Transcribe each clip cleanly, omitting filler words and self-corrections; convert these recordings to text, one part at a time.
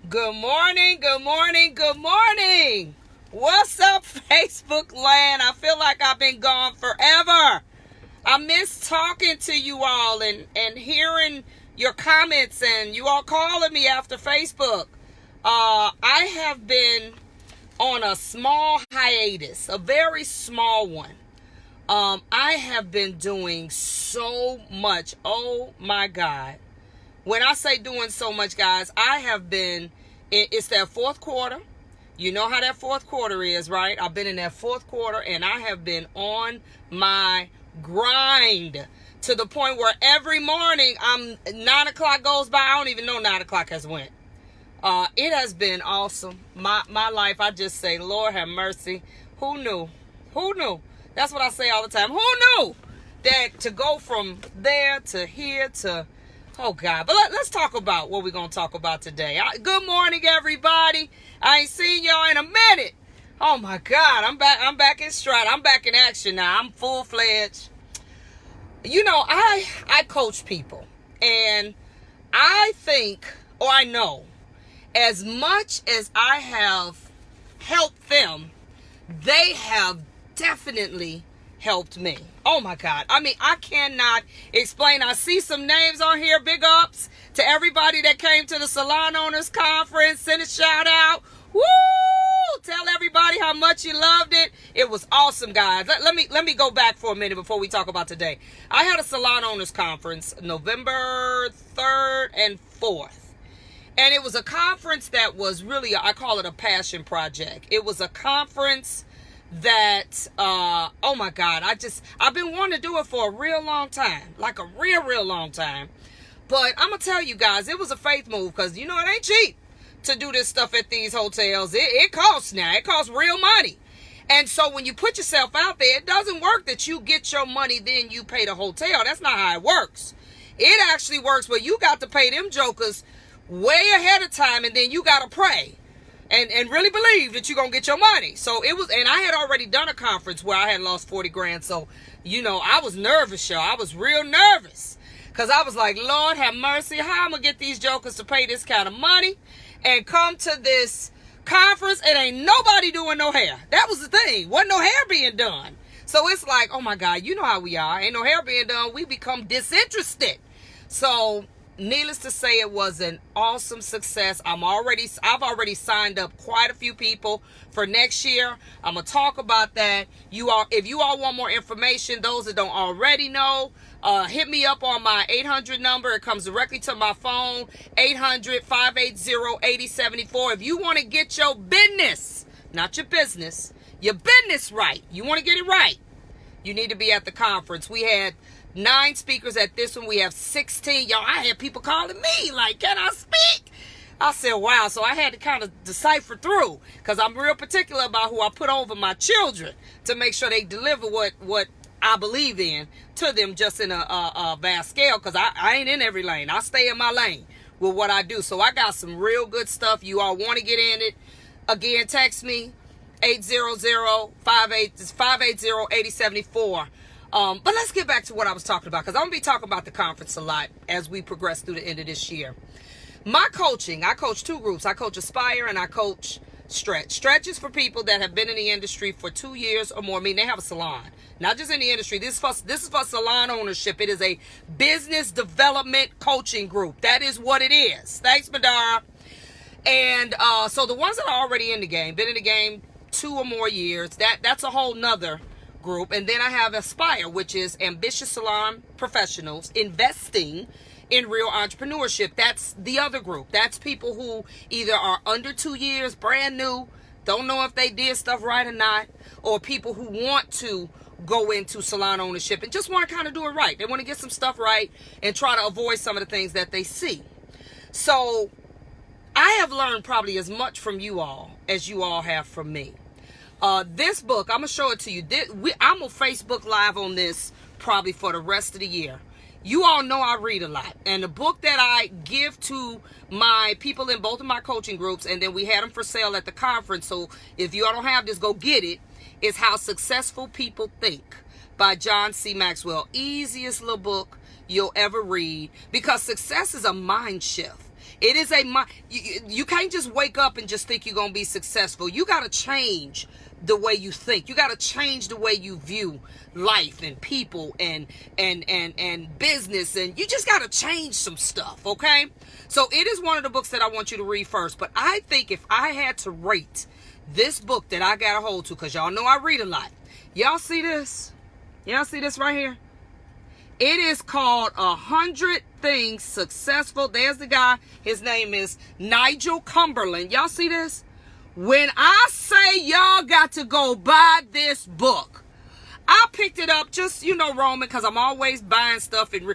Good morning, good morning, good morning. What's up, Facebook land? I feel like I've been gone forever. I miss talking to you all and hearing your comments and you all calling me after Facebook. I have been on a small hiatus, a very small one. I have been doing so much. Oh my God. When I say doing so much, guys, I have been, it's that fourth quarter. You know how that fourth quarter is, right? I've been in that fourth quarter and I have been on my grind to the point where every morning 9 o'clock goes by. I don't even know 9 o'clock has went. It has been awesome. My life, I just say, Lord have mercy. Who knew? Who knew? That's what I say all the time. Who knew that to go from there to here to... Oh, God. But let's talk about what we're going to talk about today. Good morning, everybody. I ain't seen y'all in a minute. Oh, my God. I'm back in stride. I'm back in action now. I'm full-fledged. You know, I coach people. And I think, or I know, as much as I have helped them, they have definitely helped me. Oh my God. I mean, I cannot explain. I see some names on here. Big ups to everybody that came to the Salon Owners Conference. Send a shout out. Woo! Tell everybody how much you loved it. It was awesome, guys. Let me go back for a minute before we talk about today. I had a Salon Owners Conference November 3rd and 4th. And it was a conference that was really, I call it a passion project. It was a conference that oh my God, I've been wanting to do it for a real long time, like a real long time. But I'm gonna tell you guys, it was a faith move, because you know it ain't cheap to do this stuff at these hotels. It costs now. It costs real money. And so when you put yourself out there, it doesn't work that you get your money then you pay the hotel. That's not how it works. It actually works where you got to pay them jokers way ahead of time, and then you gotta pray and really believe that you're going to get your money. So it was, and I had already done a conference where I had lost 40 grand. So, you know, I was nervous, y'all. I was real nervous because I was like, Lord have mercy. How I'm going to get these jokers to pay this kind of money and come to this conference and ain't nobody doing no hair. That was the thing. Wasn't no hair being done. So it's like, oh my God, you know how we are. Ain't no hair being done. We become disinterested. So needless to say, it was an awesome success. I've already signed up quite a few people for next year. I'm gonna talk about that. If you all want more information, those that don't already know, hit me up on my 800 number. It comes directly to my phone, 800-580-8074. If you want to get your business, not your business, your business right, you want to get it right, you need to be at the conference. We had 9 speakers at this one. We have 16. Y'all, I had people calling me like, can I speak? I said, wow. So I had to kind of decipher through, because I'm real particular about who I put over my children to make sure they deliver what I believe in to them, just in a vast scale, because I ain't in every lane. I stay in my lane with what I do. So I got some real good stuff. You all want to get in it? Again, text me 800-580-8074. But let's get back to what I was talking about, because I'm going to be talking about the conference a lot as we progress through the end of this year. My coaching, I coach 2 groups. I coach Aspire and I coach Stretch. Stretch is for people that have been in the industry for 2 years or more. I mean, they have a salon. Not just in the industry. This is for salon ownership. It is a business development coaching group. That is what it is. Thanks, Madara. And so the ones that are already in the game, been in the game 2 or more years, that's a whole nother group. And then I have Aspire, which is ambitious salon professionals investing in real entrepreneurship. That's the other group. That's people who either are under 2 years, brand new, don't know if they did stuff right or not, or people who want to go into salon ownership and just want to kind of do it right. They want to get some stuff right and try to avoid some of the things that they see. So I have learned probably as much from you all as you all have from me. This book, I'm going to show it to you. I'm on Facebook Live on this probably for the rest of the year. You all know I read a lot. And the book that I give to my people in both of my coaching groups, and then we had them for sale at the conference, so if you all don't have this, go get it, is How Successful People Think by John C. Maxwell. Easiest little book you'll ever read, because success is a mind shift. It is you can't just wake up and just think you're going to be successful. You got to change the way you think. You got to change the way you view life and people and business, and you just got to change some stuff, okay? So it is one of the books that I want you to read first. But I think if I had to rate this book that I got a hold to, because y'all know I read a lot. Y'all see this? Y'all see this right here? It is called 100 Things Successful. There's the guy. His name is Nigel Cumberland. Y'all see this? When I say y'all got to go buy this book, I picked it up just, Roman, because I'm always buying stuff. And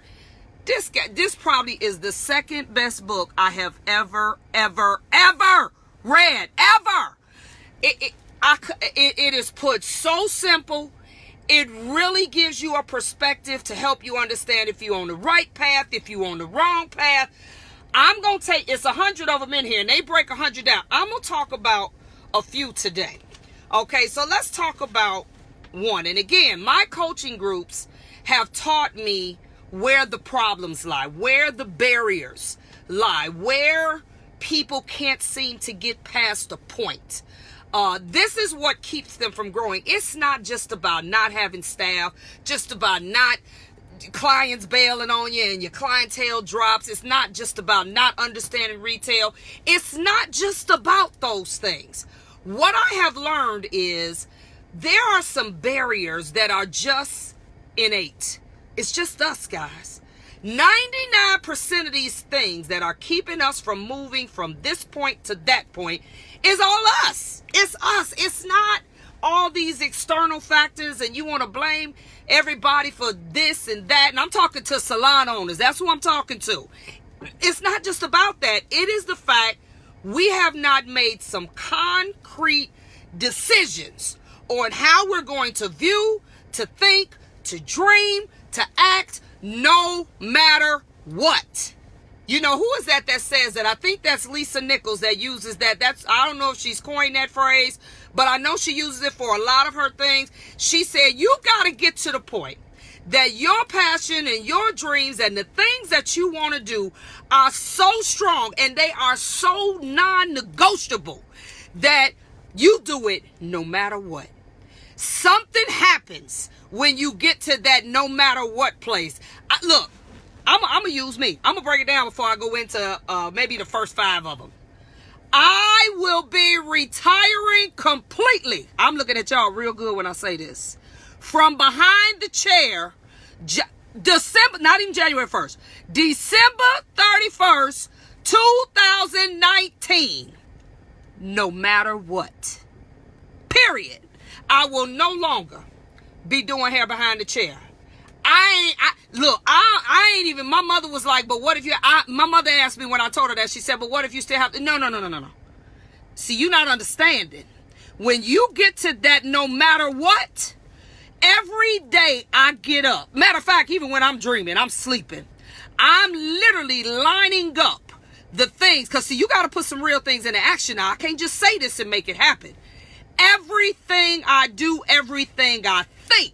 this probably is the second best book I have ever read. Ever. It is put so simple. It really gives you a perspective to help you understand if you're on the right path, if you're on the wrong path. I'm going to take, it's 100 of them in here, and they break 100 down. I'm going to talk about a few today. Okay, so let's talk about one. And again, my coaching groups have taught me where the problems lie, where the barriers lie, where people can't seem to get past a point. This is what keeps them from growing. It's not just about not having staff, just about not clients bailing on you and your clientele drops. It's not just about not understanding retail. It's not just about those things. What I have learned is there are some barriers that are just innate. It's just us, guys. 99% of these things that are keeping us from moving from this point to that point is all us. It's us. It's not all these external factors and you want to blame everybody for this and that. And I'm talking to salon owners. That's who I'm talking to. It's not just about that. It is the fact we have not made some concrete decisions on how we're going to view, to think, to dream, to act, no matter what. Who is that says that? I think that's Lisa Nichols that uses that. I don't know if she's coined that phrase, but I know she uses it for a lot of her things. She said, you got to get to the point that your passion and your dreams and the things that you want to do are so strong and they are so non-negotiable that you do it no matter what. Something happens when you get to that no matter what place. Look, I'm going to use me. I'm going to break it down before I go into maybe the first 5 of them. I will be retiring completely. I'm looking at y'all real good when I say this. From behind the chair, December, not even January 1st, December 31st, 2019. No matter what. Period. I will no longer be doing hair behind the chair. I ain't even, my mother was like, but what if my mother asked me when I told her that, she said, but what if you still have to, no. See, you're not understanding. When you get to that no matter what, every day I get up. Matter of fact, even when I'm dreaming, I'm sleeping, I'm literally lining up the things, because see, you got to put some real things into action now. I can't just say this and make it happen. Everything I do, everything I think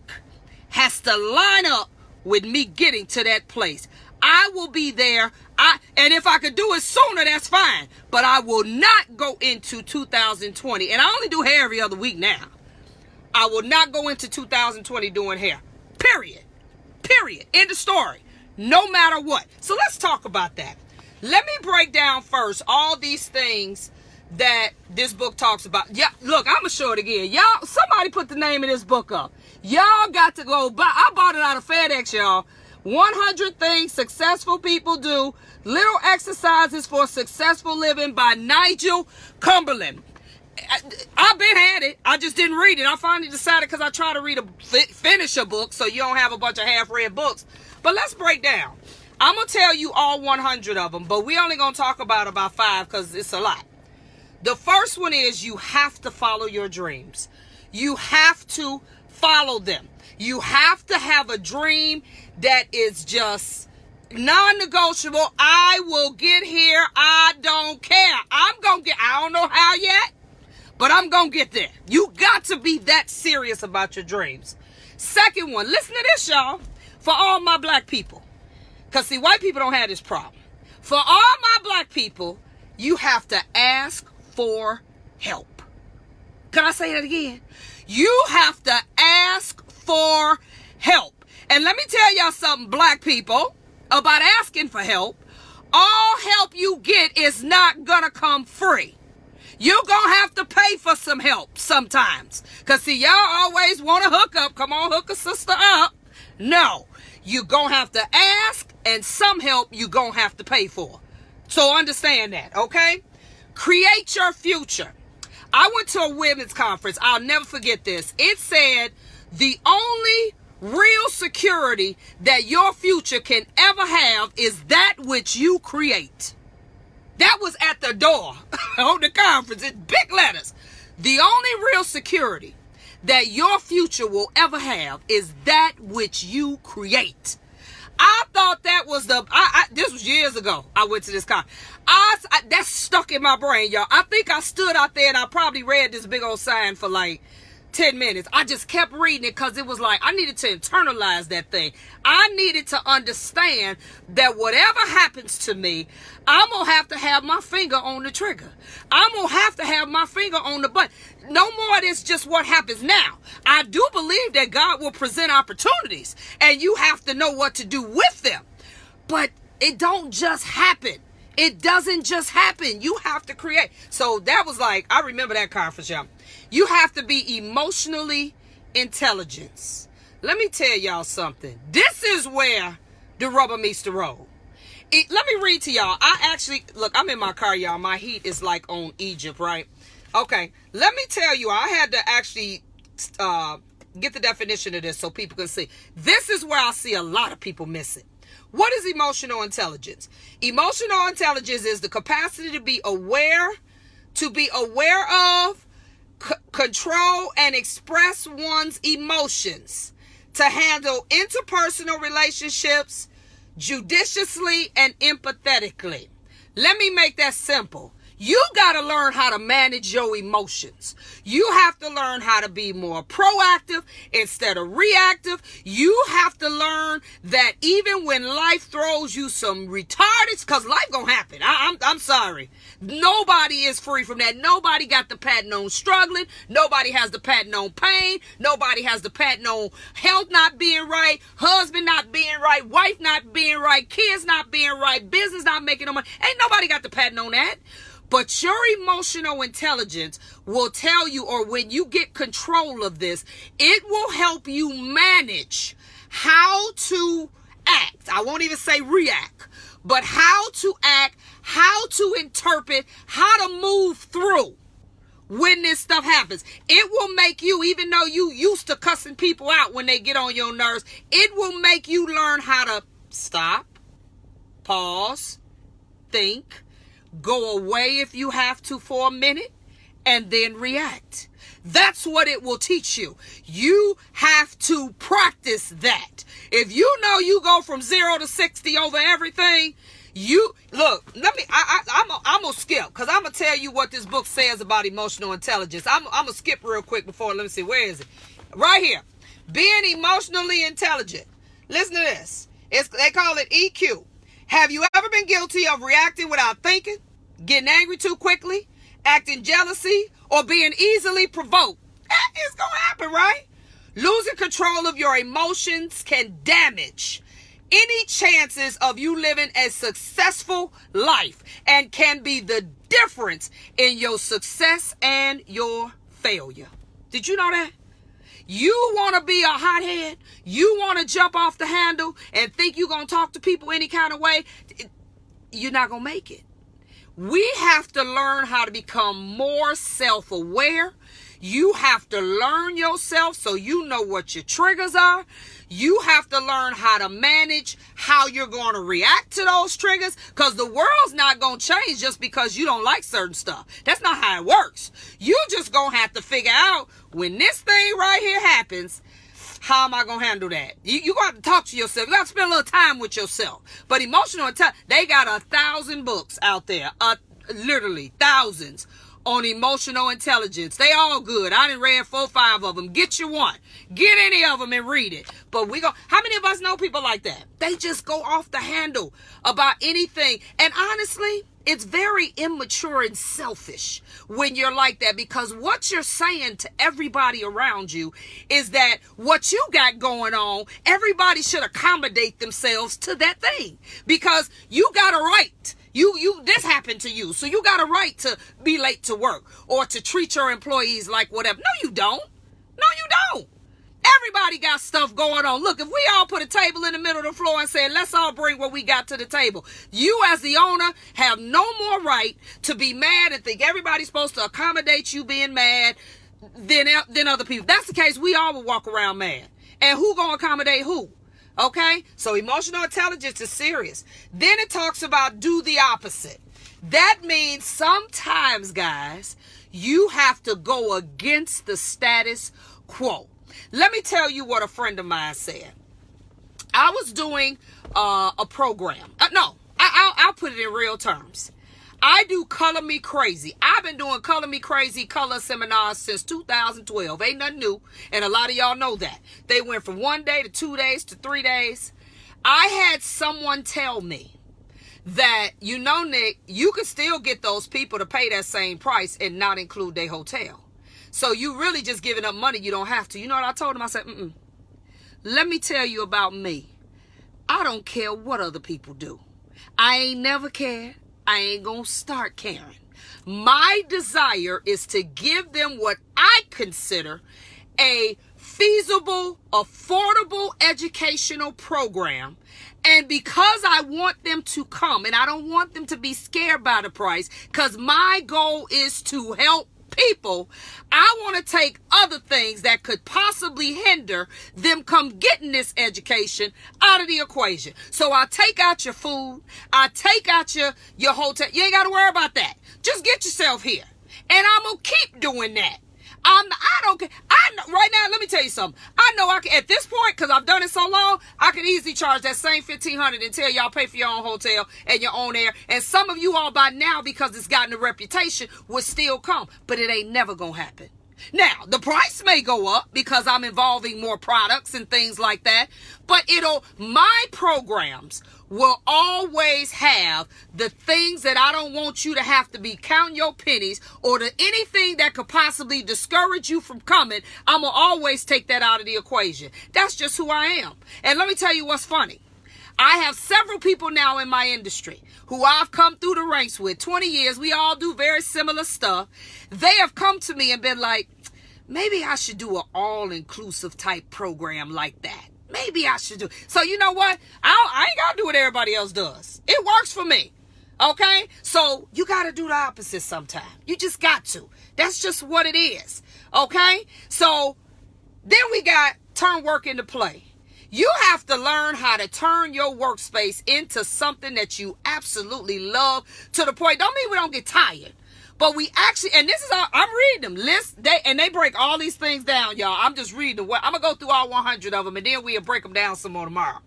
has to line up with me getting to that place. I will be there. And if I could do it sooner, that's fine. But I will not go into 2020. And I only do hair every other week now. I will not go into 2020 doing hair. Period. End of story. No matter what. So let's talk about that. Let me break down first all these things that this book talks about. Yeah, look, I'm gonna show it again. Y'all, somebody put the name of this book up. Y'all got to go buy. I bought it out of FedEx, y'all. 100 Things Successful People Do. Little Exercises for Successful Living by Nigel Cumberland. I've been had it. I just didn't read it. I finally decided, because I try to finish a book so you don't have a bunch of half-read books. But let's break down. I'm going to tell you all 100 of them, but we only going to talk about 5 because it's a lot. The first one is you have to follow your dreams. You have to follow them. You have to have a dream that is just non-negotiable. I will get here. I don't care. I don't know how yet, but I'm going to get there. You got to be that serious about your dreams. Second one, listen to this, y'all, for all my black people. Because, see, white people don't have this problem. For all my black people, you have to ask for help. Can I say that again? You have to ask for help. And let me tell y'all something, black people, about asking for help. All help you get is not gonna come free. You're gonna have to pay for some help sometimes. Because see, y'all always want to hook up. Come on, hook a sister up. No, you're gonna have to ask, and some help you're gonna have to pay for. So understand that, okay? Create your future. I went to a women's conference. I'll never forget this. It said the only real security that your future can ever have is that which you create. That was at the door on the conference. It's big letters. The only real security that your future will ever have is that which you create. I thought that was this was years ago. I went to this conference. That's stuck in my brain, y'all. I think I stood out there and I probably read this big old sign for like 10 minutes. I just kept reading it because it was like I needed to internalize that thing. I needed to understand that whatever happens to me, I'm going to have my finger on the trigger. I'm going to have my finger on the button. No more of this just what happens now. I do believe that God will present opportunities and you have to know what to do with them. But it don't just happen. It doesn't just happen. You have to create. So that was like, I remember that conference, y'all. You have to be emotionally intelligent. Let me tell y'all something. This is where the rubber meets the road. Let me read to y'all. Look, I'm in my car, y'all. My heat is like on Egypt, right? Okay. Let me tell you, I had to actually get the definition of this so people can see. This is where I see a lot of people miss it. What is emotional intelligence? Emotional intelligence is the capacity to be aware of, control, and express one's emotions, to handle interpersonal relationships judiciously and empathetically. Let me make that simple. You got to learn how to manage your emotions. You have to learn how to be more proactive instead of reactive. You have to learn that even when life throws you some retardeds, because life gonna happen. I'm sorry. Nobody is free from that. Nobody got the patent on struggling. Nobody has the patent on pain. Nobody has the patent on health not being right, husband not being right, wife not being right, kids not being right, business not making no money. Ain't nobody got the patent on that. But your emotional intelligence will tell you, or when you get control of this, it will help you manage how to act. I won't even say react, but how to act, how to interpret, how to move through when this stuff happens. It will make you, even though you used to cussing people out when they get on your nerves, it will make you learn how to stop, pause, think, go away if you have to for a minute, and then react. That's what it will teach you. You have to practice that. If you know you go from 0 to 60 over everything, I'm gonna skip, because I'm gonna tell you what this book says about emotional intelligence. I'm gonna skip real quick before, let me see, where is it? Right here. Being emotionally intelligent. Listen to this. They call it EQ. Have you ever been guilty of reacting without thinking, getting angry too quickly, acting jealousy, or being easily provoked? It's going to happen, right? Losing control of your emotions can damage any chances of you living a successful life and can be the difference in your success and your failure. Did you know that? You want to be a hothead? You want to jump off the handle and think you're going to talk to people any kind of way? You're not going to make it. We have to learn how to become more self-aware. You have to learn yourself so you know what your triggers are. You have to learn how to manage how you're going to react to those triggers, because the world's not going to change just because you don't like certain stuff. That's not how it works. You just going to have to figure out, when this thing right here happens, how am I going to handle that? You got to talk to yourself. You got to spend a little time with yourself. But emotional intelligence, they got 1,000 books out there, literally thousands, on emotional intelligence. They all good. I done read 4 or 5 of them. Get you one. Get any of them and read it. But how many of us know people like that? They just go off the handle about anything. And honestly, it's very immature and selfish when you're like that, because what you're saying to everybody around you is that what you got going on, everybody should accommodate themselves to that thing, because you got a right. This happened to you, so you got a right to be late to work or to treat your employees like whatever. No, you don't. No, you don't. Everybody got stuff going on. Look, if we all put a table in the middle of the floor and said, let's all bring what we got to the table, you as the owner have no more right to be mad and think everybody's supposed to accommodate you being mad than other people. If that's the case, we all will walk around mad. And who gonna accommodate who? Okay? So emotional intelligence is serious. Then it talks about do the opposite. That means sometimes, guys, you have to go against the status quo. Let me tell you what a friend of mine said. I was doing a program. I'll put it in real terms. I do Color Me Crazy. I've been doing Color Me Crazy color seminars since 2012. Ain't nothing new. And a lot of y'all know that. They went from 1 day to 2 days to 3 days. I had someone tell me that, Nick, you can still get those people to pay that same price and not include their hotel. So you really just giving up money you don't have to. You know what I told him? I said, let me tell you about me. I don't care what other people do. I ain't never cared. I ain't gonna start caring. My desire is to give them what I consider a feasible, affordable educational program. And because I want them to come, and I don't want them to be scared by the price, because my goal is to help people, I want to take other things that could possibly hinder them come getting this education out of the equation. So I take out your food, I take out your hotel. You ain't got to worry about that. Just get yourself here. And I'm going to keep doing that. I don't care. I know, right now, let me tell you something. I know I can, at this point, because I've done it so long, I can easily charge that same $1,500 until y'all pay for your own hotel and your own air. And some of you all by now, because it's gotten a reputation, will still come. But it ain't never going to happen. Now, the price may go up because I'm involving more products and things like that. But my programs will always have the things that I don't want you to have to be counting your pennies or anything that could possibly discourage you from coming. I'm going to always take that out of the equation. That's just who I am. And let me tell you what's funny. I have several people now in my industry who I've come through the ranks with 20 years. We all do very similar stuff. They have come to me and been like, maybe I should do an all-inclusive type program like that. Maybe I should do. So you know what? I ain't got to do what everybody else does. It works for me. Okay? So you got to do the opposite sometime. You just got to. That's just what it is. Okay? So then we got turn work into play. You have to learn how to turn your workspace into something that you absolutely love, to the point, don't mean we don't get tired, but we actually, and this is all, I'm reading them, they break all these things down, y'all. I'm just reading them. I'm going to go through all 100 of them, and then we'll break them down some more tomorrow.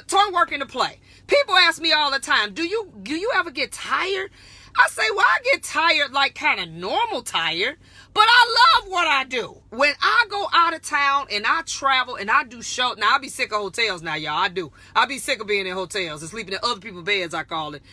Turn work into play. People ask me all the time, do you ever get tired? I say, well, I get tired, like kind of normal tired, but I love what I do. When I go out of town and I travel and I do shows, now I be sick of hotels now, y'all. I do. I be sick of being in hotels and sleeping in other people's beds, I call it.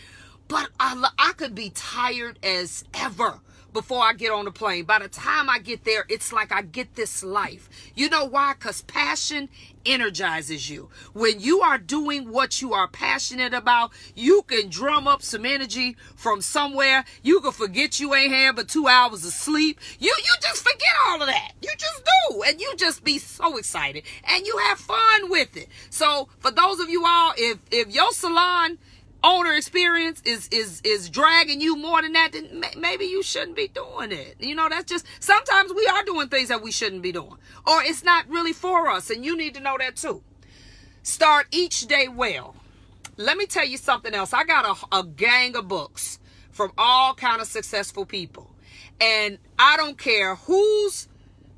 But I could be tired as ever before I get on the plane. By the time I get there, it's like I get this life. You know why? Because passion energizes you. When you are doing what you are passionate about, you can drum up some energy from somewhere. You can forget you ain't had but 2 hours of sleep. You just forget all of that. You just do. And you just be so excited. And you have fun with it. So for those of you all, if your salon owner experience is dragging you more than that, then maybe you shouldn't be doing it. You know, that's just, sometimes we are doing things that we shouldn't be doing, or it's not really for us, and you need to know that too. Start each day well. Let me tell you something else. I got a gang of books from all kind of successful people, and I don't care who's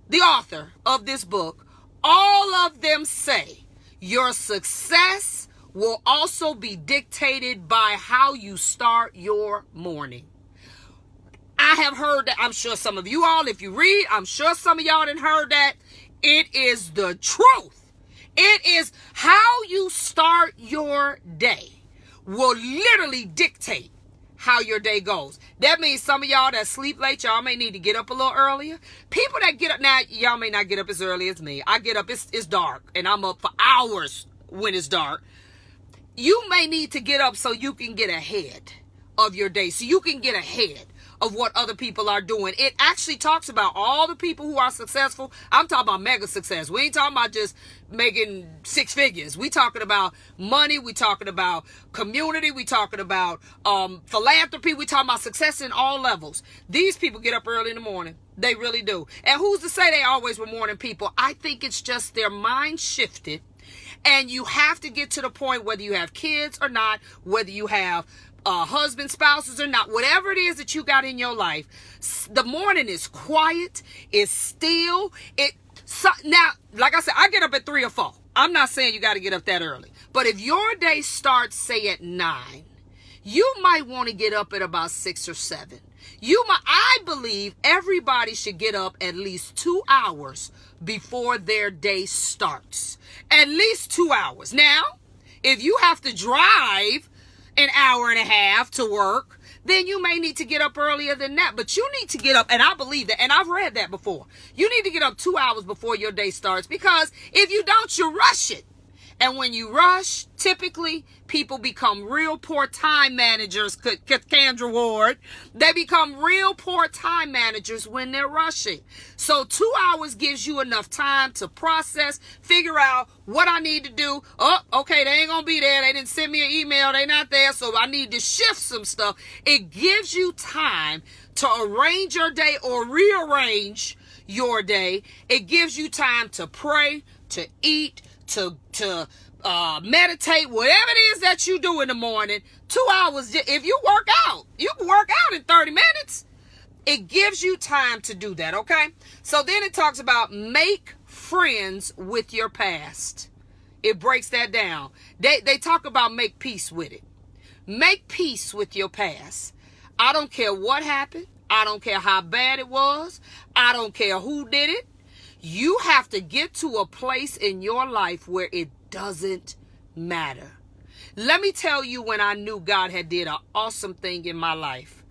the author of this book, all of them say your success will also be dictated by how you start your morning. I I have heard that. I'm sure some of you all, if you read, I'm sure some of y'all done heard that. It is the truth. It is how you start your day will literally dictate how your day goes. That means some of y'all that sleep late, y'all may need to get up a little earlier. People that get up, now y'all may not get up as early as me. I get up, it's dark, and I'm up for hours when it's dark. You may need to get up so you can get ahead of your day, so you can get ahead of what other people are doing. It actually talks about all the people who are successful. I'm talking about mega success. We ain't talking about just making six figures. We talking about money. We talking about community. We talking about philanthropy. We talking about success in all levels. These people get up early in the morning. They really do. And who's to say they always were morning people? I think it's just their mind shifted. And you have to get to the point, whether you have kids or not, whether you have husband, spouses or not, whatever it is that you got in your life, the morning is quiet, it's still. Now, like I said, I get up at 3 or 4. I'm not saying you got to get up that early. But if your day starts, say, at 9, you might want to get up at about 6 or 7. I believe everybody should get up at least 2 hours before their day starts. At least 2 hours. Now, if you have to drive an hour and a half to work, then you may need to get up earlier than that. But you need to get up, and I believe that, and I've read that before. You need to get up 2 hours before your day starts, because if you don't, you rush it. And when you rush, typically people become real poor time managers. Kendra Ward, they become real poor time managers when they're rushing. So 2 hours gives you enough time to process, figure out what I need to do. Oh, okay, they ain't gonna be there. They didn't send me an email. They not there, so I need to shift some stuff. It gives you time to arrange your day or rearrange your day. It gives you time to pray, to eat, to meditate, whatever it is that you do in the morning. 2 hours, if you work out, you can work out in 30 minutes. It gives you time to do that, okay? So then it talks about make friends with your past. It breaks that down. They talk about make peace with it. Make peace with your past. I don't care what happened. I don't care how bad it was. I don't care who did it. You have to get to a place in your life where it doesn't matter. Let me tell you when I knew God had did an awesome thing in my life.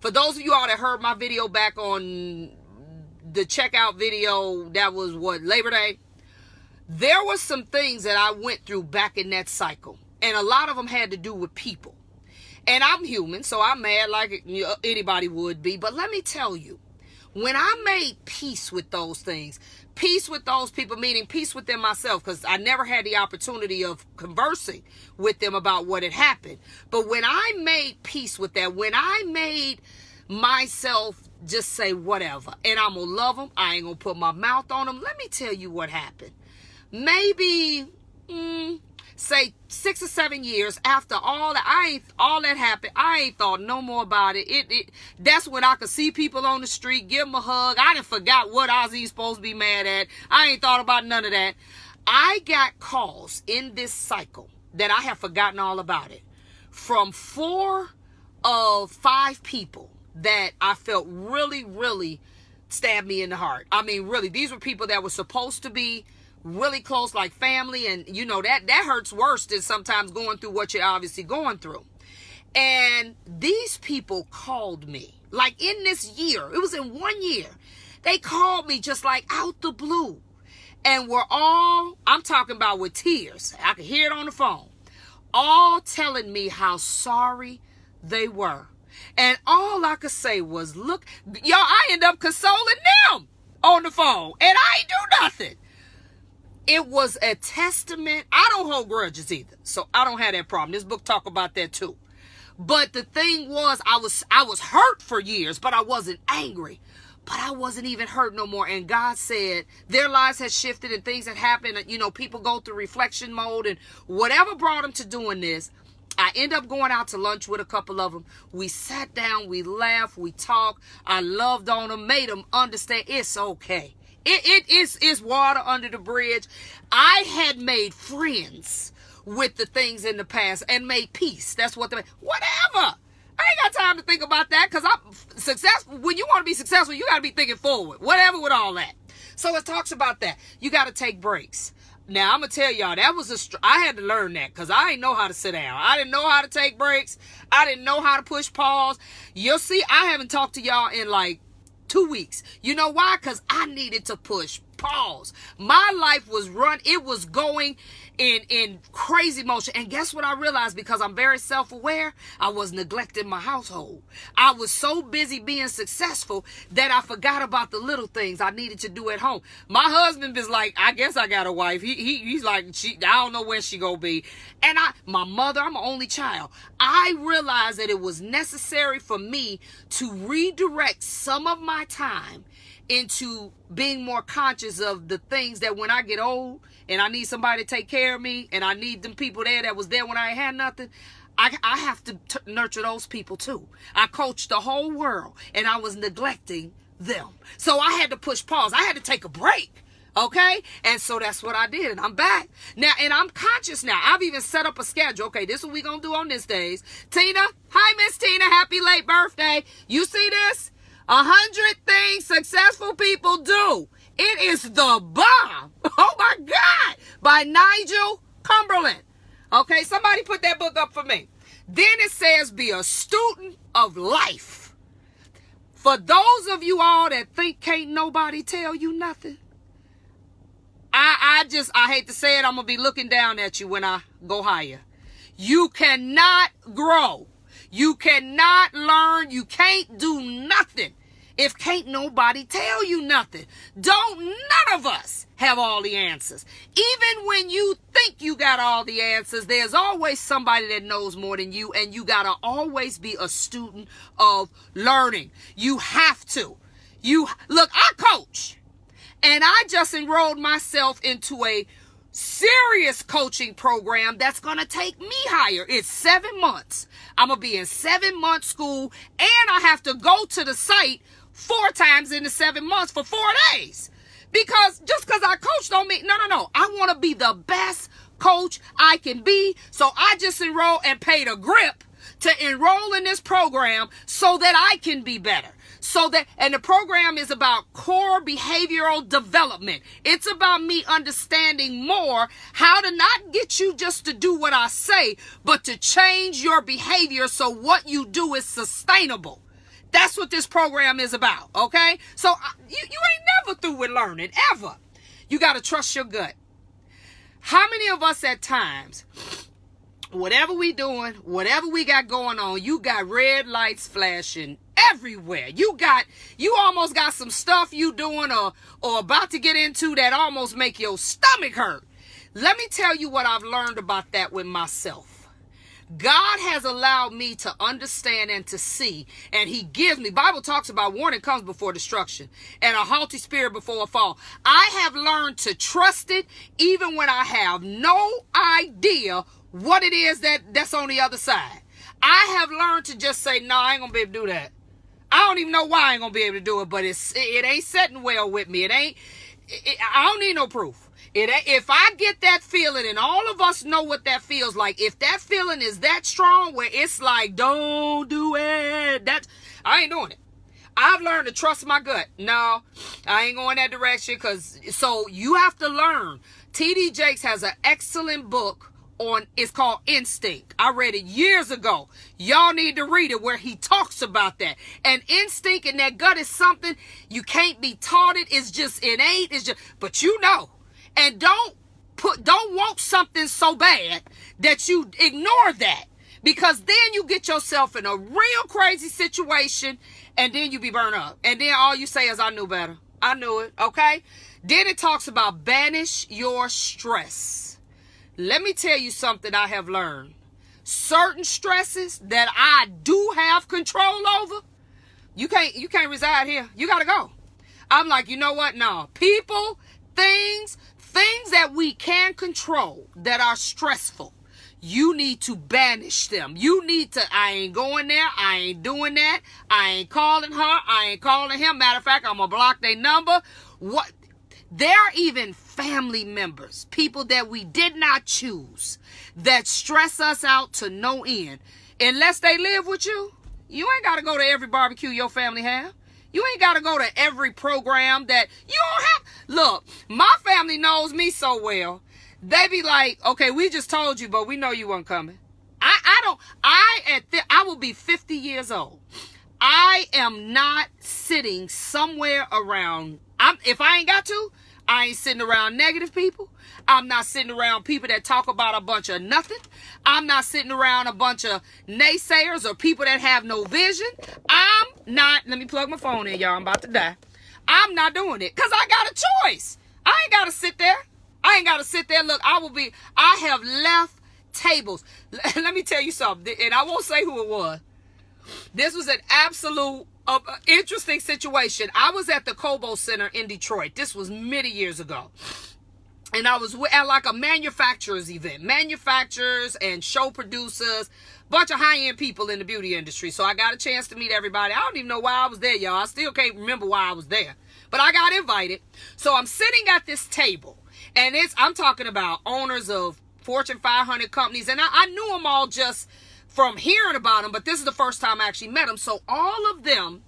For those of you all that heard my video back on the checkout video, that was Labor Day. There were some things that I went through back in that cycle. And a lot of them had to do with people. And I'm human, so I'm mad like anybody would be. But let me tell you, when I made peace with those things, peace with those people, meaning peace within myself, because I never had the opportunity of conversing with them about what had happened. But when I made peace with that, when I made myself just say whatever, and I'm going to love them, I ain't going to put my mouth on them, let me tell you what happened. Maybe, say 6 or 7 years after all that happened, I ain't thought no more about it. That's when I could see people on the street, give them a hug. I done forgot what I was even supposed to be mad at. I ain't thought about none of that. I got calls in this cycle that I have forgotten all about it from 4 of 5 people that I felt really, really stabbed me in the heart. I mean, really, these were people that were supposed to be really close, like family, and you know that hurts worse than sometimes going through what you're obviously going through. And these people called me, like in this year, it was in 1 year, they called me just like out the blue, and I'm talking about with tears, I could hear it on the phone, all telling me how sorry they were. And all I could say was, look, y'all, I end up consoling them on the phone, and I ain't do nothing. It was a testament. I don't hold grudges either, so I don't have that problem. This book talk about that too. But the thing was, I was hurt for years, but I wasn't angry. But I wasn't even hurt no more. And God said their lives had shifted and things had happened. You know, people go through reflection mode, and whatever brought them to doing this, I end up going out to lunch with a couple of them. We sat down, we laughed, we talked. I loved on them, made them understand it's okay. It is water under the bridge. I had made friends with the things in the past and made peace. That's what whatever. I ain't got time to think about that, because I'm successful. When successful, you got to be thinking forward, whatever with all that. So it talks about that. You got to take breaks. Now, I'm going to tell y'all, that was I had to learn that because I didn't know how to sit down. I didn't know how to take breaks. I didn't know how to push pause. You'll see, I haven't talked to y'all in like 2 weeks. You know why? Because I needed to push pause. My life was it was going in crazy motion. And guess what I realized? Because I'm very self-aware, I was neglecting my household. I was so busy being successful that I forgot about the little things I needed to do at home. My husband is like, I guess I got a wife. He's like, I don't know where she gonna be. And my mother, I'm an only child. I realized that it was necessary for me to redirect some of my time into being more conscious of the things that when I get old and I need somebody to take care of me and I need them people there that was there when I had nothing, I have to nurture those people too. I coached the whole world and I was neglecting them. So I had to push pause. I had to take a break. Okay? And so that's what I did. And I'm back. Now, and I'm conscious now. I've even set up a schedule. Okay, this is what we're going to do on this days. Tina. Hi, Miss Tina. Happy late birthday. You see this? 100 things successful people do. It is the bomb. Oh my God. By Nigel Cumberland. Okay, somebody put that book up for me. Then it says, be a student of life. For those of you all that think can't nobody tell you nothing, I hate to say it, I'm going to be looking down at you when I go higher. You cannot grow. You cannot learn. You can't do nothing if can't nobody tell you nothing. None of us have all the answers. Even when you think you got all the answers, there's always somebody that knows more than you, and you got to always be a student of learning. You have to. Look, I coach, and I just enrolled myself into a serious coaching program that's going to take me higher. It's 7 months. I'm going to be in 7-month school, and I have to go to the site 4 times in the 7 months for 4 days. Because just because I coach don't mean, no. I want to be the best coach I can be. So I just enrolled and paid a grip to enroll in this program so that I can be better. And the program is about core behavioral development. It's about me understanding more how to not get you just to do what I say, but to change your behavior so what you do is sustainable. That's what this program is about, okay? So you ain't never through with learning, ever. You got to trust your gut. How many of us at times, whatever we doing, whatever we got going on, you got red lights flashing everywhere. You almost got some stuff you doing or about to get into that almost make your stomach hurt. Let me tell you what I've learned about that with myself. God has allowed me to understand and to see, and he gives me, Bible talks about warning comes before destruction and a haughty spirit before a fall. I have learned to trust it even when I have no idea what it is that's on the other side. I have learned to just say, no, I ain't gonna be able to do that. I don't even know why I ain't gonna be able to do it, but it ain't setting well with me. I don't need no proof. If I get that feeling, and all of us know what that feels like, if that feeling is that strong where it's like, don't do it, I ain't doing it. I've learned to trust my gut. No, I ain't going that direction. So you have to learn. T.D. Jakes has an excellent book it's called Instinct. I read it years ago. Y'all need to read it where he talks about that. And instinct and that gut is something you can't be taught. It's just innate. But you know. And don't want something so bad that you ignore that, because then you get yourself in a real crazy situation and then you be burned up. And then all you say is, I knew better. I knew it. Okay. Then it talks about banish your stress. Let me tell you something I have learned. Certain stresses that I do have control over, you can't reside here. You got to go. I'm like, you know what? No. People, things that we can control that are stressful, you need to banish them. You need to, I ain't going there. I ain't doing that. I ain't calling her. I ain't calling him. Matter of fact, I'm going to block their number. There are even family members, people that we did not choose, that stress us out to no end. Unless they live with you, you ain't got to go to every barbecue your family have. You ain't got to go to every program that you don't have. Look, my family knows me so well. They be like, okay, we just told you, but we know you weren't coming. I will be 50 years old. I am not sitting somewhere around. If I ain't got to, I ain't sitting around negative people. I'm not sitting around people that talk about a bunch of nothing. I'm not sitting around a bunch of naysayers or people that have no vision. I'm not, let me plug my phone in, y'all. I'm about to die. I'm not doing it because I got a choice. I ain't got to sit there. Look, I have left tables. Let me tell you something, and I won't say who it was. This was an absolute interesting situation. I was at the Cobo Center in Detroit. This was many years ago. And I was at like a manufacturers event. Manufacturers and show producers. Bunch of high-end people in the beauty industry. So I got a chance to meet everybody. I don't even know why I was there, y'all. I still can't remember why I was there. But I got invited. So I'm sitting at this table. And I'm talking about owners of Fortune 500 companies. And I knew them all just from hearing about them. But this is the first time I actually met them. So all of them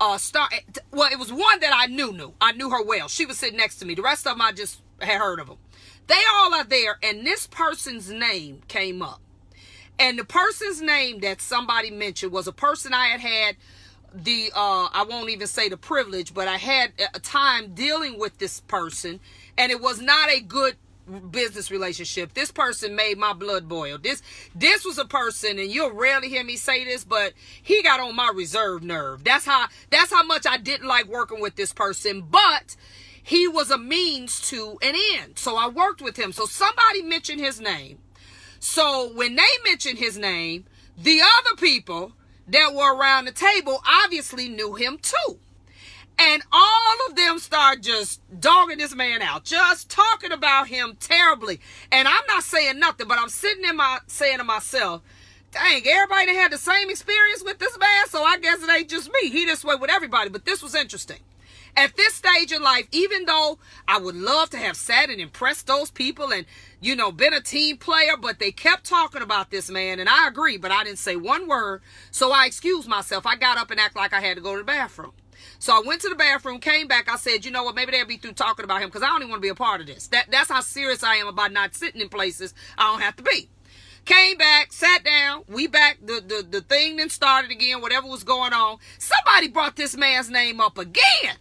it was one that I knew. I knew her well. She was sitting next to me. The rest of them I just had heard of them. They all are there, and this person's name came up. And the person's name that somebody mentioned was a person I had the I won't even say the privilege, but I had a time dealing with this person, and it was not a good business relationship. This person made my blood boil. This was a person, and you'll rarely hear me say this, but he got on my reserve nerve. That's how much I didn't like working with this person, but he was a means to an end. So I worked with him. So somebody mentioned his name. So when they mentioned his name, the other people that were around the table obviously knew him too. And all of them start just dogging this man out, just talking about him terribly. And I'm not saying nothing, but I'm sitting in saying to myself, dang, everybody that had the same experience with this man, so I guess it ain't just me. He this way with everybody. But this was interesting. At this stage in life, even though I would love to have sat and impressed those people and, been a team player, but they kept talking about this man, and I agree, but I didn't say one word, so I excused myself. I got up and acted like I had to go to the bathroom. So I went to the bathroom, came back. I said, you know what, maybe they'll be through talking about him because I don't even want to be a part of this. That's how serious I am about not sitting in places I don't have to be. Came back, sat down. We back. The thing then started again, whatever was going on. Somebody brought this man's name up again.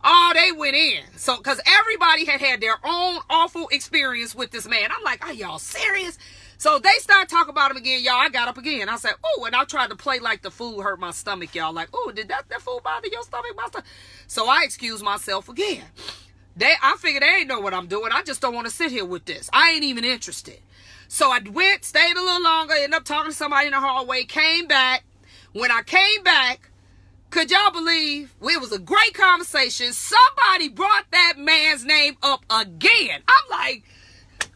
Oh, they went in. So, because everybody had their own awful experience with this man. I'm like, are y'all serious? So they started talking about him again, y'all. I got up again. I said, oh, and I tried to play like the food hurt my stomach, y'all. Like, oh, did that food bother your stomach? So I excused myself again. I figured they ain't know what I'm doing. I just don't want to sit here with this. I ain't even interested. So I went, stayed a little longer, ended up talking to somebody in the hallway, came back. When I came back, could y'all believe it was a great conversation? Somebody brought that man's name up again. I'm like,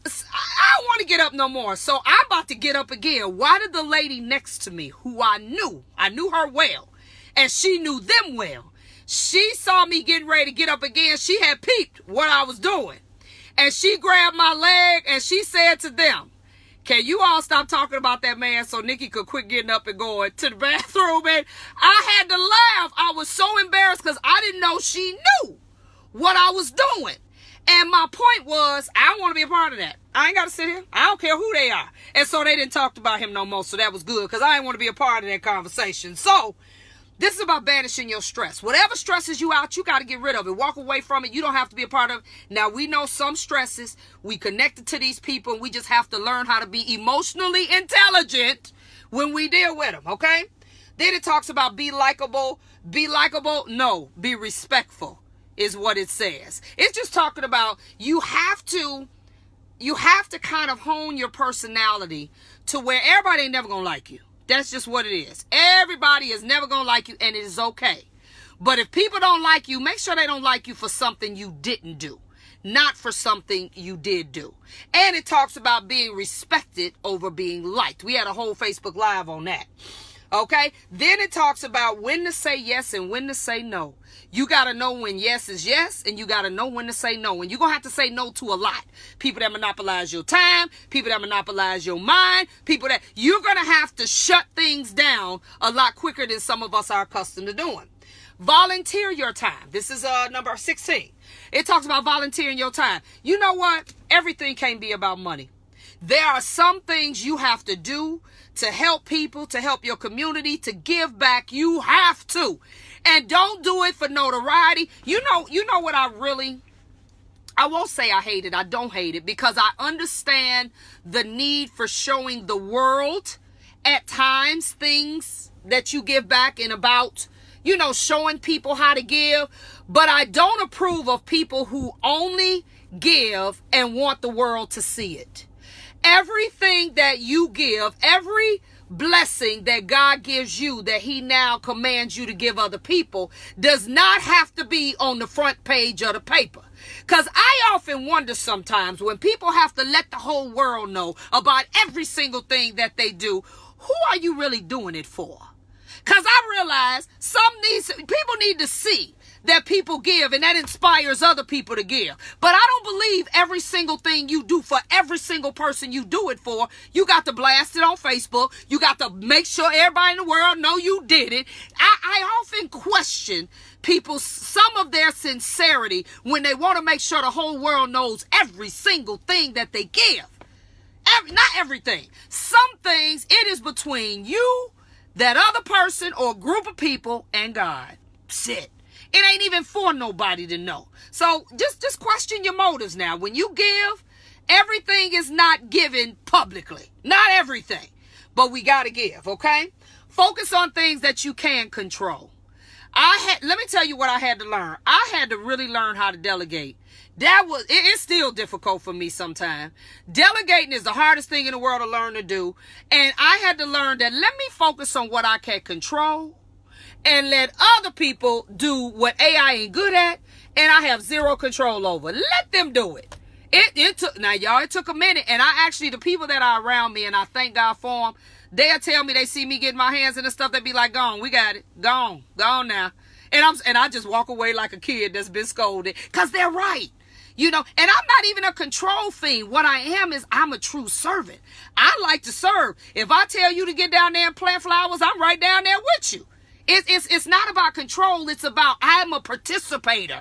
I don't want to get up no more. So I'm about to get up again. Why did the lady next to me, who I knew her well, and she knew them well, she saw me getting ready to get up again. She had peeped what I was doing. And she grabbed my leg and she said to them, can you all stop talking about that man so Nikki could quit getting up and going to the bathroom? And I had to laugh. I was so embarrassed because I didn't know she knew what I was doing. And my point was, I don't want to be a part of that. I ain't got to sit here. I don't care who they are. And so they didn't talk about him no more. So that was good because I didn't want to be a part of that conversation. So this is about banishing your stress. Whatever stresses you out, you got to get rid of it. Walk away from it. You don't have to be a part of it. Now, we know some stresses. We connected to these people. And we just have to learn how to be emotionally intelligent when we deal with them, okay? Then it talks about be likable. Be likable? No, be respectful is what it says. It's just talking about you have to kind of hone your personality to where everybody ain't never going to like you. That's just what it is. Everybody is never going to like you, and it is okay. But if people don't like you, make sure they don't like you for something you didn't do, not for something you did do. And it talks about being respected over being liked. We had a whole Facebook Live on that. Okay? Then it talks about when to say yes and when to say no. You got to know when yes is yes, and you got to know when to say no. And you're going to have to say no to a lot. People that monopolize your time, people that monopolize your mind, people that you're going to have to shut things down a lot quicker than some of us are accustomed to doing. Volunteer your time. This is number 16. It talks about volunteering your time. You know what? Everything can't be about money. There are some things you have to do to help people, to help your community, to give back. You have to. And don't do it for notoriety. You know what I won't say I hate it. I don't hate it, because I understand the need for showing the world at times things that you give back and about, showing people how to give. But I don't approve of people who only give and want the world to see it. Everything that you give, every blessing that God gives you, that he now commands you to give other people, does not have to be on the front page of the paper. Because I often wonder sometimes when people have to let the whole world know about every single thing that they do, who are you really doing it for? Because I realize people need to see that people give, and that inspires other people to give. But I don't believe every single thing you do for every single person you do it for, you got to blast it on Facebook. You got to make sure everybody in the world know you did it. I often question people, some of their sincerity, when they want to make sure the whole world knows every single thing that they give. Not everything. Some things, it is between you, that other person, or group of people, and God. Sit. It ain't even for nobody to know. So just question your motives now. When you give, everything is not given publicly. Not everything. But we got to give, okay? Focus on things that you can control. Let me tell you what I had to learn. I had to really learn how to delegate. It's still difficult for me sometimes. Delegating is the hardest thing in the world to learn to do. And I had to learn that let me focus on what I can control, and let other people do what AI ain't good at, and I have zero control over. Let them do it. It took a minute, and the people that are around me, and I thank God for them, they'll tell me they see me getting my hands in the stuff, they be like, "Gone, we got it. Gone now." And I just walk away like a kid that's been scolded, because they're right. And I'm not even a control fiend. What I am is I'm a true servant. I like to serve. If I tell you to get down there and plant flowers, I'm right down there with you. It's not about control. It's about I'm a participator.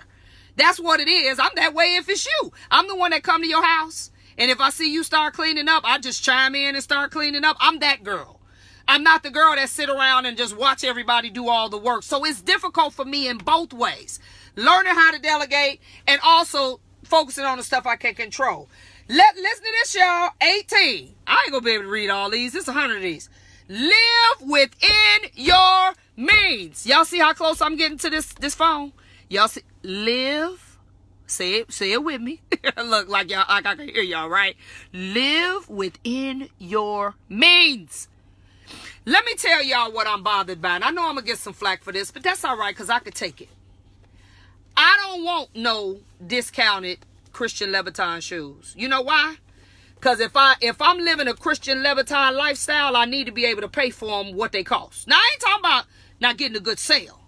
That's what it is. I'm that way if it's you. I'm the one that come to your house. And if I see you start cleaning up, I just chime in and start cleaning up. I'm that girl. I'm not the girl that sit around and just watch everybody do all the work. So it's difficult for me in both ways. Learning how to delegate and also focusing on the stuff I can control. Listen to this, y'all. 18. I ain't going to be able to read all these. It's 100 of these. Live within your means. Y'all see how close I'm getting to this phone? Y'all see? Live. Say it with me. Look, like I can hear y'all, right? Live within your means. Let me tell y'all what I'm bothered by. And I know I'm going to get some flack for this, but that's all right, because I could take it. I don't want no discounted Christian Louboutin shoes. You know why? Because if I'm living a Christian Louboutin lifestyle, I need to be able to pay for them what they cost. Now, I ain't talking about not getting a good sale.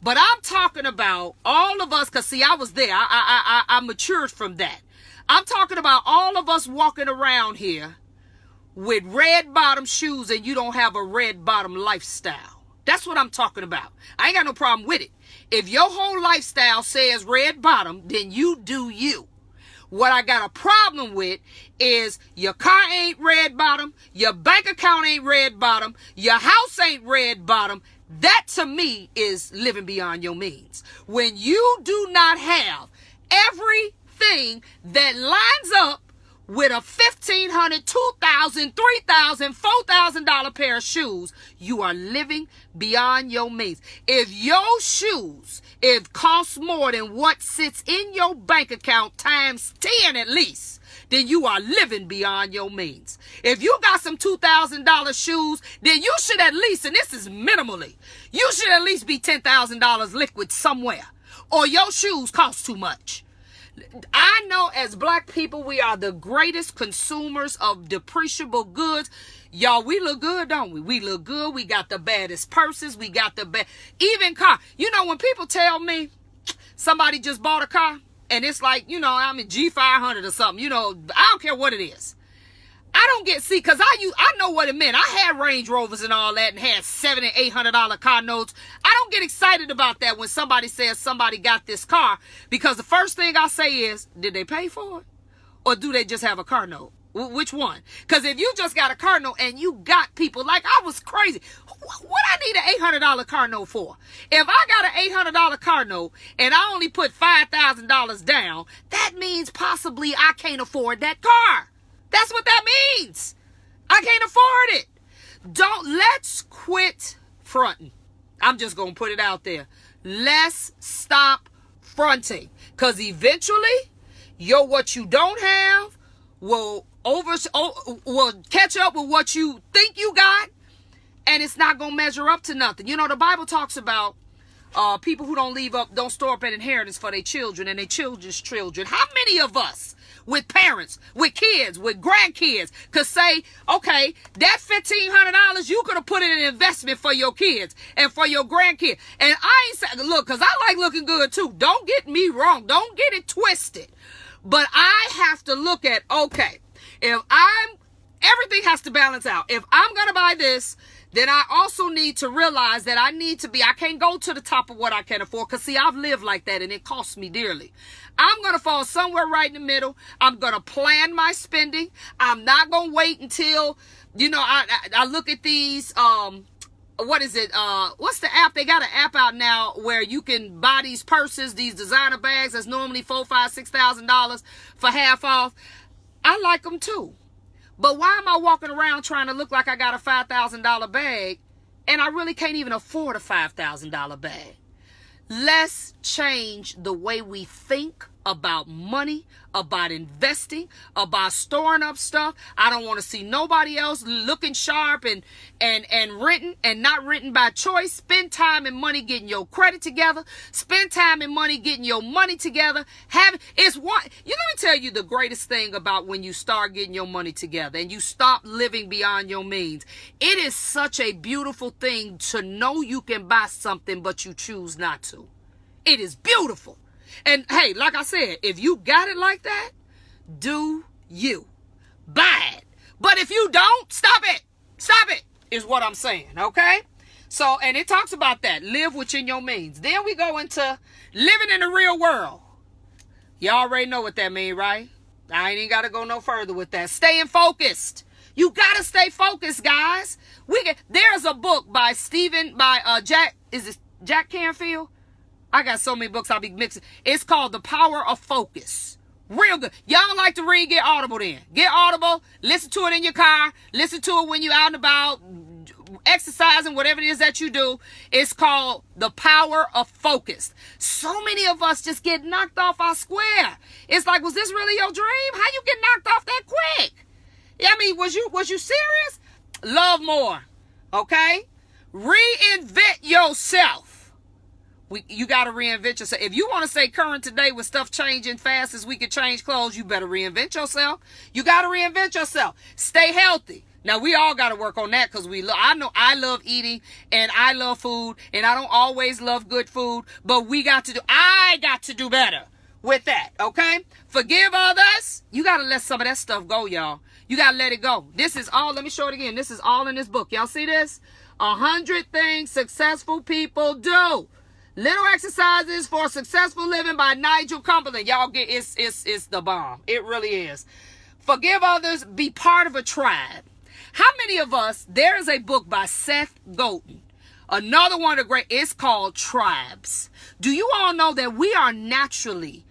But I'm talking about all of us, because, see, I was there. I matured from that. I'm talking about all of us walking around here with red bottom shoes, and you don't have a red bottom lifestyle. That's what I'm talking about. I ain't got no problem with it. If your whole lifestyle says red bottom, then you do you. What I got a problem with is your car ain't red bottom, your bank account ain't red bottom, your house ain't red bottom. That to me is living beyond your means. When you do not have everything that lines up with a $1,500, $2,000, $3,000, $4,000 pair of shoes, you are living beyond your means. If your shoes, costs more than what sits in your bank account times 10 at least, then you are living beyond your means. If you got some $2,000 shoes, then you should at least, and this is minimally, you should at least be $10,000 liquid somewhere, or your shoes cost too much. I know as black people, we are the greatest consumers of depreciable goods. Y'all, we look good, don't we? We look good. We got the baddest purses. We got the best, even car. You know, when people tell me somebody just bought a car and it's like, you know, I'm in G500 or something, you know, I don't care what it is. I don't get, see, because I know what it meant. I had Range Rovers and all that and had $700 and $800 car notes. I don't get excited about that when somebody says somebody got this car, because the first thing I say is, did they pay for it? Or do they just have a car note? Which one? Because if you just got a car note and you got people, like I was crazy. What I need an $800 car note for? If I got an $800 car note and I only put $5,000 down, that means possibly I can't afford that car. That's what that means. I can't afford it. Let's quit fronting. I'm just going to put it out there. Let's stop fronting. Because eventually, what you don't have will catch up with what you think you got. And it's not going to measure up to nothing. You know, the Bible talks about people who don't store up an inheritance for their children and their children's children. How many of us with parents, with kids, with grandkids could say, okay, that $1,500 you could have put in an investment for your kids and for your grandkids. And I ain't saying, look, because I like looking good too. Don't get me wrong. Don't get it twisted. But I have to look at, okay, everything has to balance out. If I'm going to buy this, then I also need to realize that I can't go to the top of what I can afford. Because, see, I've lived like that and it costs me dearly. I'm going to fall somewhere right in the middle. I'm going to plan my spending. I'm not going to wait until, you know, I look at these, what is it? What's the app? They got an app out now where you can buy these purses, these designer bags that's normally $4,000, $5,000, $6,000 for half off. I like them too. But why am I walking around trying to look like I got a $5,000 bag and I really can't even afford a $5,000 bag? Let's change the way we think about money, about investing, about storing up stuff. I don't want to see nobody else looking sharp and written and not written by choice. Spend time and money getting your credit together. Spend time and money getting your money together. Let me tell you the greatest thing about when you start getting your money together and you stop living beyond your means. It is such a beautiful thing to know you can buy something, but you choose not to. It is beautiful. And hey, like I said, if you got it like that, do you. Buy it. But if you don't, stop it. Stop it is what I'm saying, okay? So, and it talks about that. Live within your means. Then we go into living in the real world. You already know what that means, right? I ain't even got to go no further with that. Staying focused. You got to stay focused, guys. There's a book by Jack Canfield? I got so many books I'll be mixing. It's called The Power of Focus. Real good. Y'all don't like to read, get Audible then. Get Audible, listen to it in your car, listen to it when you're out and about, exercising, whatever it is that you do. It's called The Power of Focus. So many of us just get knocked off our square. It's like, was this really your dream? How you get knocked off that quick? I mean, was you serious? Love more. Okay? Reinvent yourself. You got to reinvent yourself. If you want to stay current today with stuff changing fast as we can change clothes, you better reinvent yourself. You got to reinvent yourself. Stay healthy. Now, we all got to work on that because I know I love eating and I love food and I don't always love good food, but I got to do better with that, okay? Forgive others. You got to let some of that stuff go, y'all. You got to let it go. This is all, let me show it again. This is all in this book. Y'all see this? 100 Things Successful People Do. Little Exercises for Successful Living by Nigel Cumberland. Y'all get it's the bomb. It really is. Forgive others. Be part of a tribe. How many of us, there is a book by Seth Godin. Another one of the great, it's called Tribes. Do you all know that we are naturally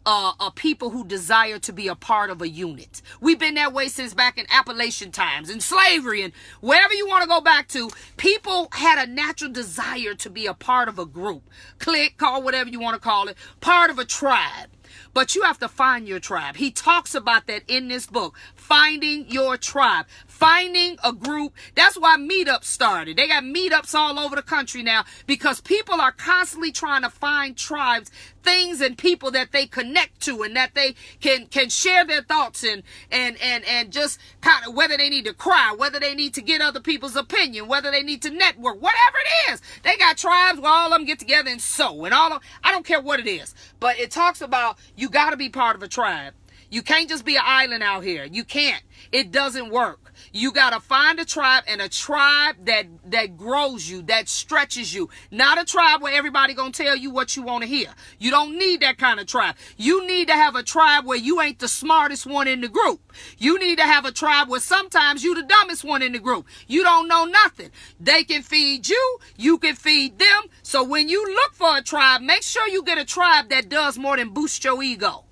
a people who desire to be a part of a unit? We've been that way since back in Appalachian times and slavery and wherever you want to go back to. People had a natural desire to be a part of a group, clique, call whatever you want to call it, part of a tribe. But you have to find your tribe. He talks about that in this book. finding your tribe, finding a group. That's why meetups started. They got meetups all over the country now because people are constantly trying to find tribes, things and people that they connect to and that they can share their thoughts and just kind of, whether they need to cry, whether they need to get other people's opinion, whether they need to network, whatever it is. They got tribes where all of them get together and sew and all of, I don't care what it is, but it talks about you got to be part of a tribe. You can't just be an island out here. You can't. It doesn't work. You got to find a tribe, and a tribe that grows you, that stretches you. Not a tribe where everybody going to tell you what you want to hear. You don't need that kind of tribe. You need to have a tribe where you ain't the smartest one in the group. You need to have a tribe where sometimes you the dumbest one in the group. You don't know nothing. They can feed you. You can feed them. So when you look for a tribe, make sure you get a tribe that does more than boost your ego.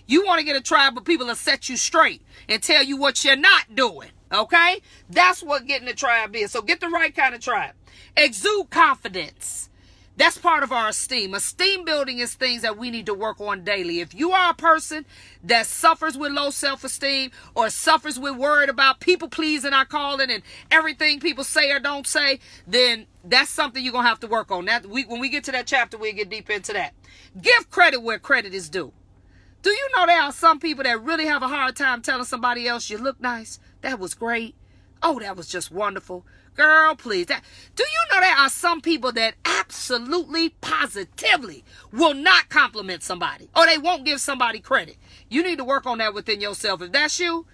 You want to get a tribe of people that set you straight and tell you what you're not doing. Okay? That's what getting a tribe is. So get the right kind of tribe. Exude confidence. That's part of our esteem. Esteem building is things that we need to work on daily. If you are a person that suffers with low self-esteem or suffers with worried about people pleasing, I call it, and everything people say or don't say, then that's something you're going to have to work on. When we get to that chapter, we'll get deep into that. Give credit where credit is due. Do you know there are some people that really have a hard time telling somebody else you look nice? That was great. Oh, that was just wonderful. Girl, please. Do you know there are some people that absolutely, positively will not compliment somebody or they won't give somebody credit? You need to work on that within yourself. If that's you,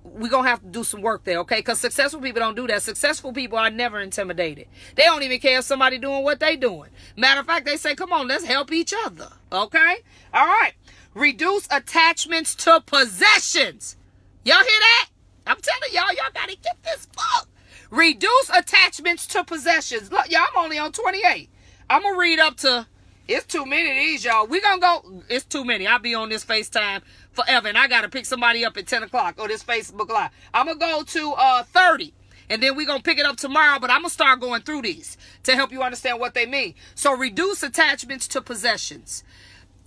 we're going to have to do some work there, okay? Because successful people don't do that. Successful people are never intimidated. They don't even care if somebody doing what they doing. Matter of fact, they say, come on, let's help each other, okay? All right. Reduce attachments to possessions. Y'all hear that? I'm telling y'all got to get this book. Reduce attachments to possessions. Look, y'all, I'm only on 28. I'm going to read up to, it's too many of these, y'all. We're going to go, it's too many. I'll be on this FaceTime forever, and I got to pick somebody up at 10 o'clock or this Facebook Live. I'm going to go to 30, and then we're going to pick it up tomorrow, but I'm going to start going through these to help you understand what they mean. So reduce attachments to possessions.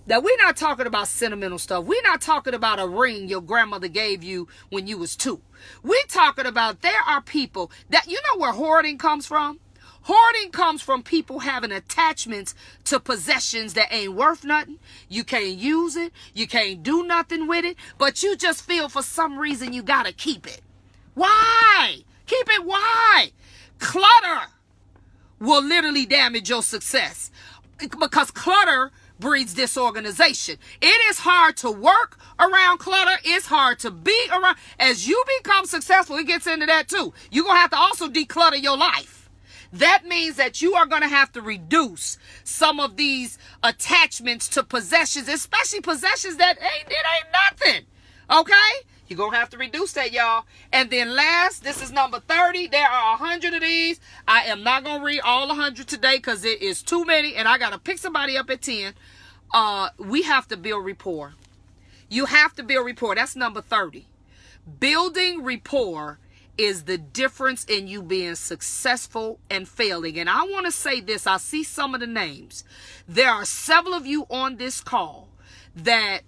Now, we're not talking about sentimental stuff. We're not talking about a ring your grandmother gave you when you was 2. We're talking about there are people that, you know where hoarding comes from? Hoarding comes from people having attachments to possessions that ain't worth nothing. You can't use it. You can't do nothing with it. But you just feel for some reason you got to keep it. Why? Keep it why? Clutter will literally damage your success because clutter breeds disorganization. It is hard to work around clutter. It's hard to be around. As you become successful, it gets into that too. You're going to have to also declutter your life. That means that you are going to have to reduce some of these attachments to possessions, especially possessions that ain't nothing. Okay? You're going to have to reduce that, y'all. And then last, this is number 30. There are 100 of these. I am not going to read all 100 today because it is too many, and I got to pick somebody up at 10. We have to build rapport. You have to build rapport. That's number 30. Building rapport is the difference in you being successful and failing. And I want to say this. I see some of the names. There are several of you on this call that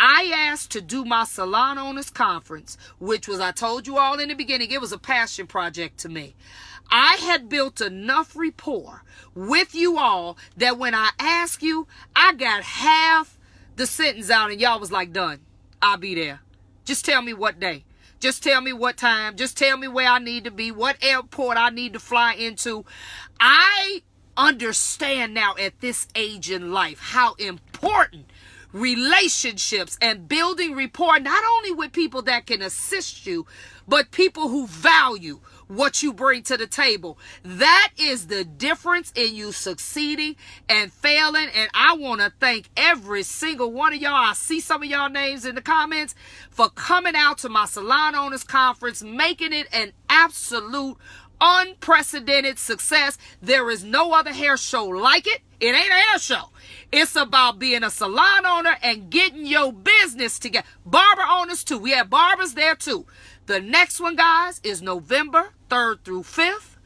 I asked to do my Salon Owners Conference, which was, I told you all in the beginning, it was a passion project to me. I had built enough rapport with you all that when I asked you, I got half the sentence out and y'all was like, done. I'll be there. Just tell me what day. Just tell me what time. Just tell me where I need to be, what airport I need to fly into. I understand now at this age in life how important relationships and building rapport, not only with people that can assist you, but people who value what you bring to the table. That is the difference in you succeeding and failing. And I want to thank every single one of y'all. I see some of y'all names in the comments for coming out to my Salon Owners Conference, making it an absolute unprecedented success. There is no other hair show like it. It ain't a hair show. It's about being a salon owner and getting your business together. Barber owners too. We have barbers there too. The next one, guys, is November 3rd through 5th.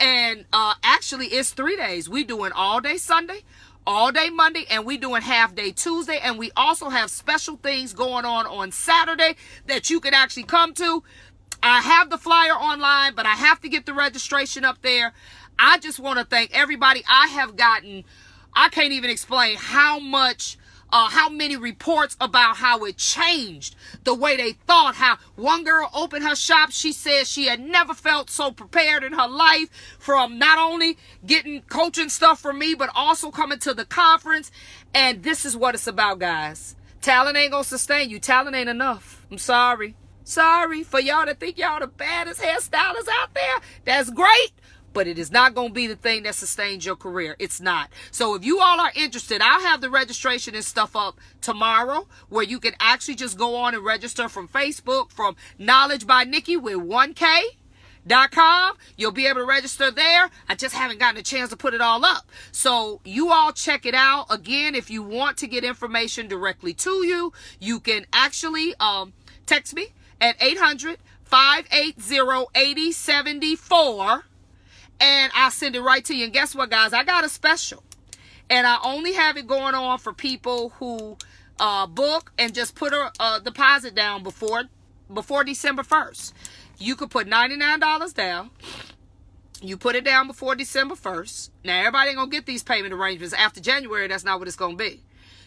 And actually, it's 3 days. We doing all day Sunday, all day Monday, and we doing half day Tuesday, and we also have special things going on Saturday that you can actually come to. I have the flyer online, but I have to get the registration up there. I just want to thank everybody. I can't even explain how many reports about how it changed the way they thought. How one girl opened her shop, she said she had never felt so prepared in her life, from not only getting coaching stuff from me, but also coming to the conference. And this is what it's about, guys. Talent ain't gonna sustain you. Talent ain't enough. I'm sorry for y'all that think y'all the baddest hairstylists out there. That's great, but it is not going to be the thing that sustains your career. It's not. So if you all are interested, I'll have the registration and stuff up tomorrow, where you can actually just go on and register from Facebook, from Knowledge by Nikki with 1K.com. You'll be able to register there. I just haven't gotten a chance to put it all up. So you all check it out. Again, if you want to get information directly to you, you can actually text me at 800-580-8074. And I'll send it right to you. And guess what, guys? I got a special. And I only have it going on for people who book and just put a deposit down before December 1st. You could put $99 down. You put it down before December 1st. Now, everybody ain't going to get these payment arrangements. After January, that's not what it's going to be.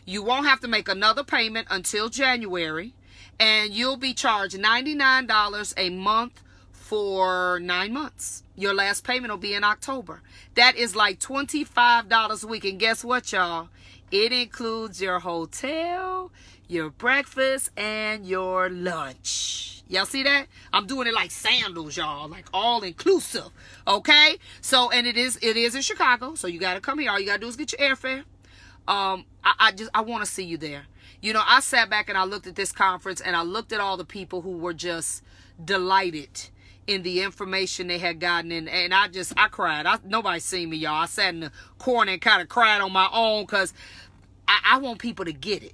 You won't have to make another payment until January. And you'll be charged $99 a month for 9 months. Your last payment will be in October. That is like $25 a week. And guess what, y'all? It includes your hotel, your breakfast, and your lunch. Y'all see that? I'm doing it like sandals, y'all. Like all inclusive. Okay? So, and it is in Chicago. So you got to come here. All you got to do is get your airfare. I want to see you there. You know, I sat back and I looked at this conference, and I looked at all the people who were just delighted in the information they had gotten, and I cried. Nobody's seen me, y'all. I sat in the corner and kind of cried on my own, because I want people to get it.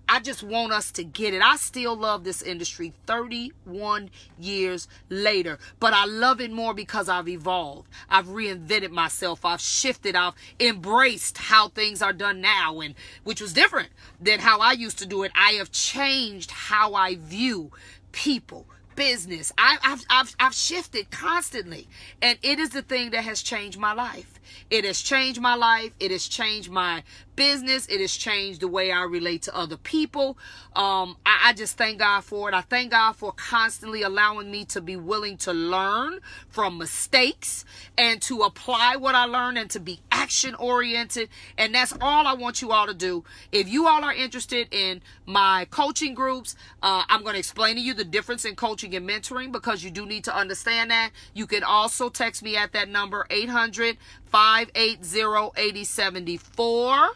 I just want us to get it. I still love this industry 31 years later, but I love it more because I've evolved. I've reinvented myself. I've shifted. I've embraced how things are done now, and which was different than how I used to do it. I have changed how I view people, business. I've shifted constantly, and it is the thing that has changed my life. It has changed my life. It has changed my business. It has changed the way I relate to other people. I just thank God for it. I thank God for constantly allowing me to be willing to learn from mistakes and to apply what I learned and to be action oriented. And that's all I want you all to do. If you all are interested in my coaching groups, I'm going to explain to you the difference in coaching and mentoring, because you do need to understand that. You can also text me at that number, 800-580-8074.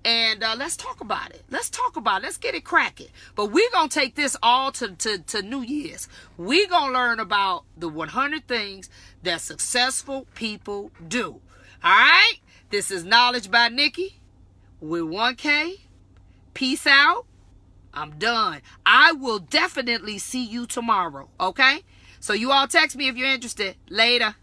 And let's talk about it. Let's get it cracking. But we're going to take this all to New Year's. We're going to learn about the 100 things that successful people do. All right? This is Knowledge by Nikki with 1K. Peace out. I'm done. I will definitely see you tomorrow. Okay? So you all text me if you're interested. Later.